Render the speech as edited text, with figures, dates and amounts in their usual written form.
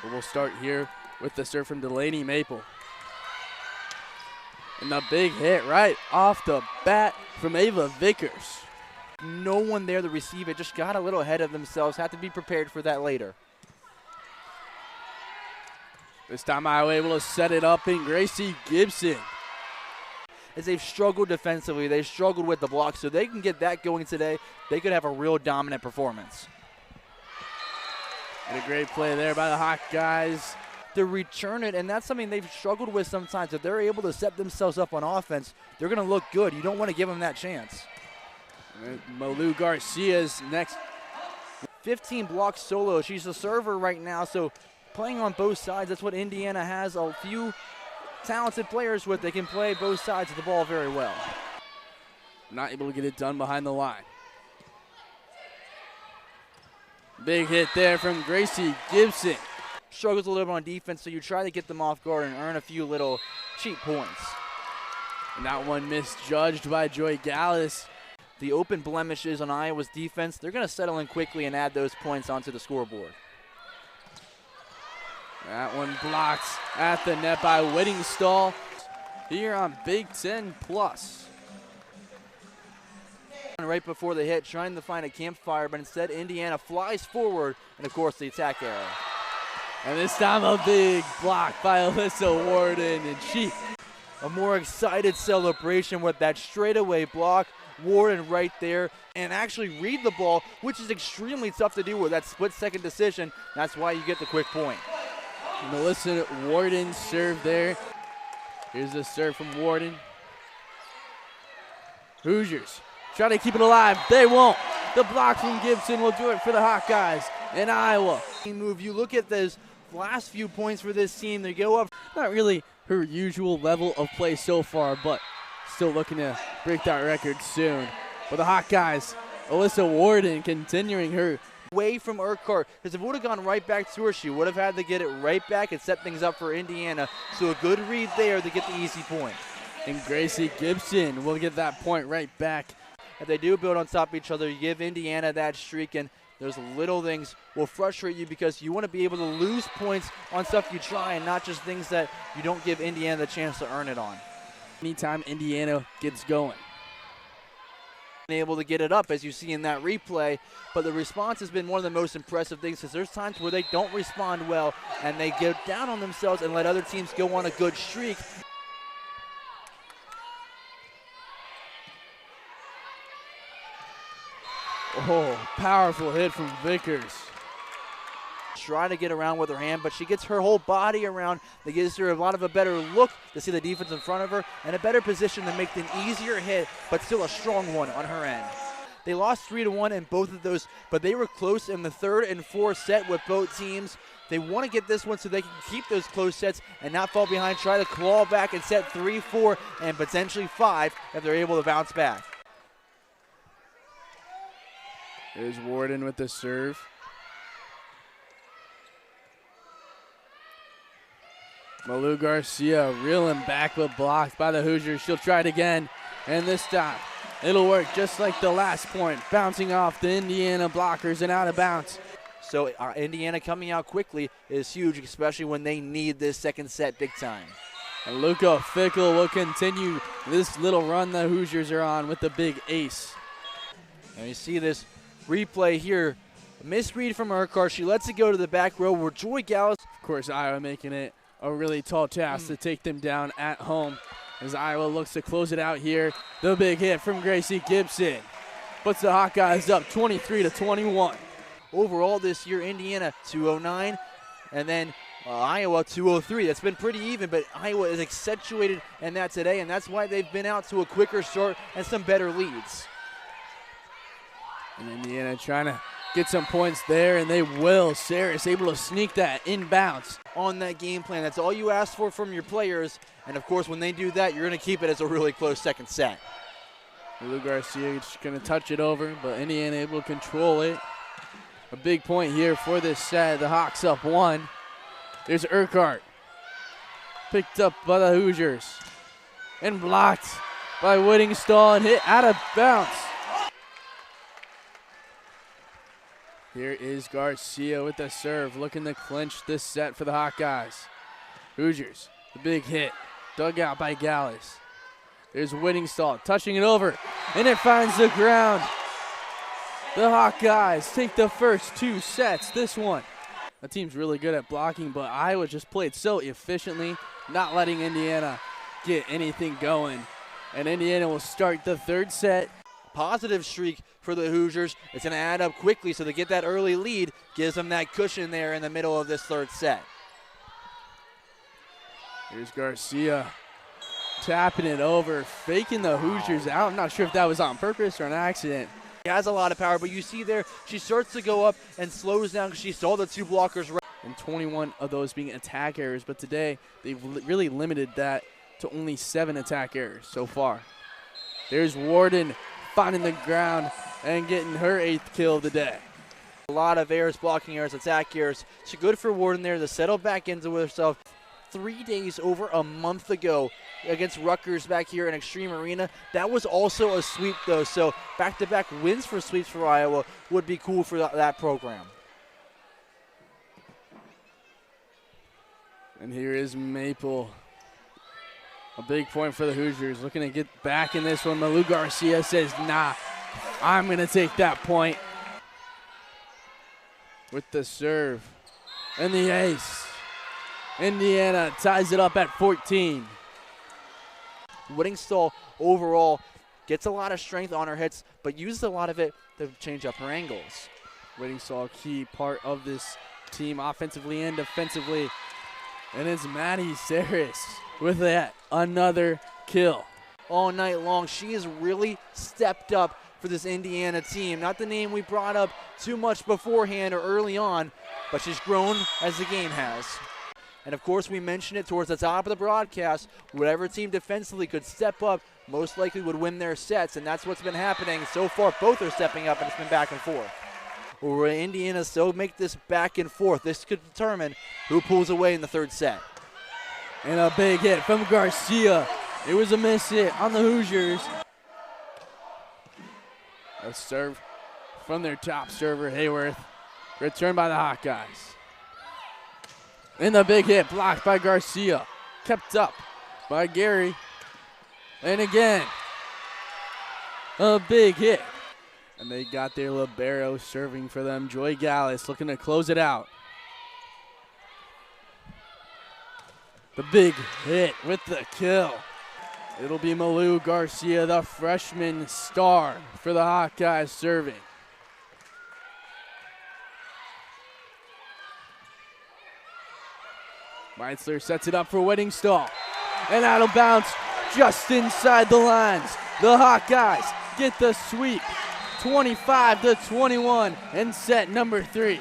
But we'll start here with the serve from Delaney Maple. And the big hit right off the bat from Ava Vickers. No one there to receive it, just got a little ahead of themselves. Have to be prepared for that later. This time Iowa able to set it up in Gracie Gibson. As they've struggled defensively, they've struggled with the block, so they can get that going today. They could have a real dominant performance. And a great play there by the Hawkeyes. To return it, and that's something they've struggled with sometimes. If they're able to set themselves up on offense, they're going to look good. You don't want to give them that chance. Malu Garcia's next. 15 blocks solo. She's a server right now, so playing on both sides, that's what Indiana has a few talented players with. They can play both sides of the ball very well. Not able to get it done behind the line. Big hit there from Gracie Gibson. Struggles a little bit on defense, so you try to get them off guard and earn a few little cheap points. And that one misjudged by Joy Gallus. The open blemishes on Iowa's defense, they're going to settle in quickly and add those points onto the scoreboard. That one blocked at the net by Whittingstall here on Big Ten Plus. Right before the hit, trying to find a campfire, but instead Indiana flies forward, and of course the attack arrow. And this time a big block by Alyssa Warden, and she. A more excited celebration with that straightaway block. Warden right there, and actually read the ball, which is extremely tough to do with that split-second decision. That's why you get the quick point. Melissa Warden serve there. Here's the serve from Warden. Hoosiers try to keep it alive. They won't. The block from Gibson will do it for the Hawkeyes in Iowa. Move. You look at those last few points for this team. They go up. Not really her usual level of play so far, but still looking to break that record soon. But the Hawkeyes, Alyssa Warden continuing her away from Urquhart, because if it would have gone right back to her, she would have had to get it right back and set things up for Indiana. So a good read there to get the easy point. And Gracie Gibson will get that point right back. If they do build on top of each other, you give Indiana that streak, and those little things will frustrate you because you want to be able to lose points on stuff you try and not just things that you don't give Indiana the chance to earn it on. Anytime Indiana gets going. Able to get it up, as you see in that replay, but the response has been one of the most impressive things, because there's times where they don't respond well and they get down on themselves and let other teams go on a good streak. Oh, powerful hit from Vickers. Try to get around with her hand, but she gets her whole body around. That gives her a better look to see the defense in front of her and a better position to make an easier hit, but still a strong one on her end. They lost 3-1 in both of those, but they were close in the third and fourth set with both teams. They want to get this one so they can keep those close sets and not fall behind, try to claw back and set 3-4 and potentially 5 if they're able to bounce back. There's Warden with the serve. Malu Garcia reeling back but blocked by the Hoosiers. She'll try it again, and this time it'll work just like the last point, bouncing off the Indiana blockers and out of bounds. So Indiana coming out quickly is huge, especially when they need this second set big time. And Luca Fickle will continue this little run the Hoosiers are on with the big ace. And you see this replay here. A misread from Urquhart. She lets it go to the back row where Joy Gallus. Of course, Iowa making it a really tall task to take them down at home as Iowa looks to close it out here. The big hit from Gracie Gibson puts the Hawkeyes up 23-21. Overall this year, Indiana 209, and then Iowa 203. That's been pretty even, but Iowa is accentuated in that today, and that's why they've been out to a quicker start and some better leads. And Indiana trying to get some points there, and they will. Saris able to sneak that inbounds. On that game plan, that's all you ask for from your players, and of course when they do that, you're going to keep it as a really close second set. Lou Garcia just going to touch it over, but Indiana able to control it. A big point here for this set. The Hawks up 1. There's Urquhart. Picked up by the Hoosiers. And blocked by Whittingstall and hit out of bounds. Here is Garcia with the serve, looking to clinch this set for the Hawkeyes. Hoosiers, the big hit, dug out by Gallus. There's Whittingstall touching it over, and it finds the ground. The Hawkeyes take the first 2 sets. This one, the team's really good at blocking, but Iowa just played so efficiently, not letting Indiana get anything going. And Indiana will start the 3rd set. Positive streak for the Hoosiers. It's going to add up quickly, so they get that early lead, gives them that cushion there in the middle of this 3rd set. Here's Garcia tapping it over, faking the Hoosiers out. I'm not sure if that was on purpose or an accident. She has a lot of power, but you see there, she starts to go up and slows down because she saw the 2 blockers. And 21 of those being attack errors, but today they've really limited that to only 7 attack errors so far. There's Warden finding the ground and getting her 8th kill of the day. A lot of errors, blocking errors, attack errors. So good for Warden there to settle back into herself. 3 days over a month ago against Rutgers back here in Extreme Arena. That was also a sweep, though, so back-to-back wins for sweeps for Iowa would be cool for that program. And here is Maple. A big point for the Hoosiers, looking to get back in this one. Malou Garcia says, nah, I'm going to take that point. With the serve and the ace. Indiana ties it up at 14. Whittingstall overall gets a lot of strength on her hits, but uses a lot of it to change up her angles. Whittingstall, key part of this team offensively and defensively. And it's Maddie Saris with that another kill. All night long, she has really stepped up for this Indiana team. Not the name we brought up too much beforehand or early on, but she's grown as the game has. And of course, we mentioned it towards the top of the broadcast. Whatever team defensively could step up, most likely would win their sets, and that's what's been happening so far. Both are stepping up, and it's been back and forth. Will Indiana still make this back and forth? This could determine who pulls away in the 3rd set. And a big hit from Garcia. It was a miss hit on the Hoosiers. A serve from their top server, Hayworth. Returned by the Hawkeyes. And the big hit blocked by Garcia. Kept up by Gary. And again, a big hit. And they got their libero serving for them. Joy Gallus looking to close it out. The big hit with the kill. It'll be Malou Garcia, the freshman star for the Hawkeyes serving. Meitzler sets it up for Whittingstall. And that'll bounce just inside the lines. The Hawkeyes get the sweep. 25-21 in set number 3.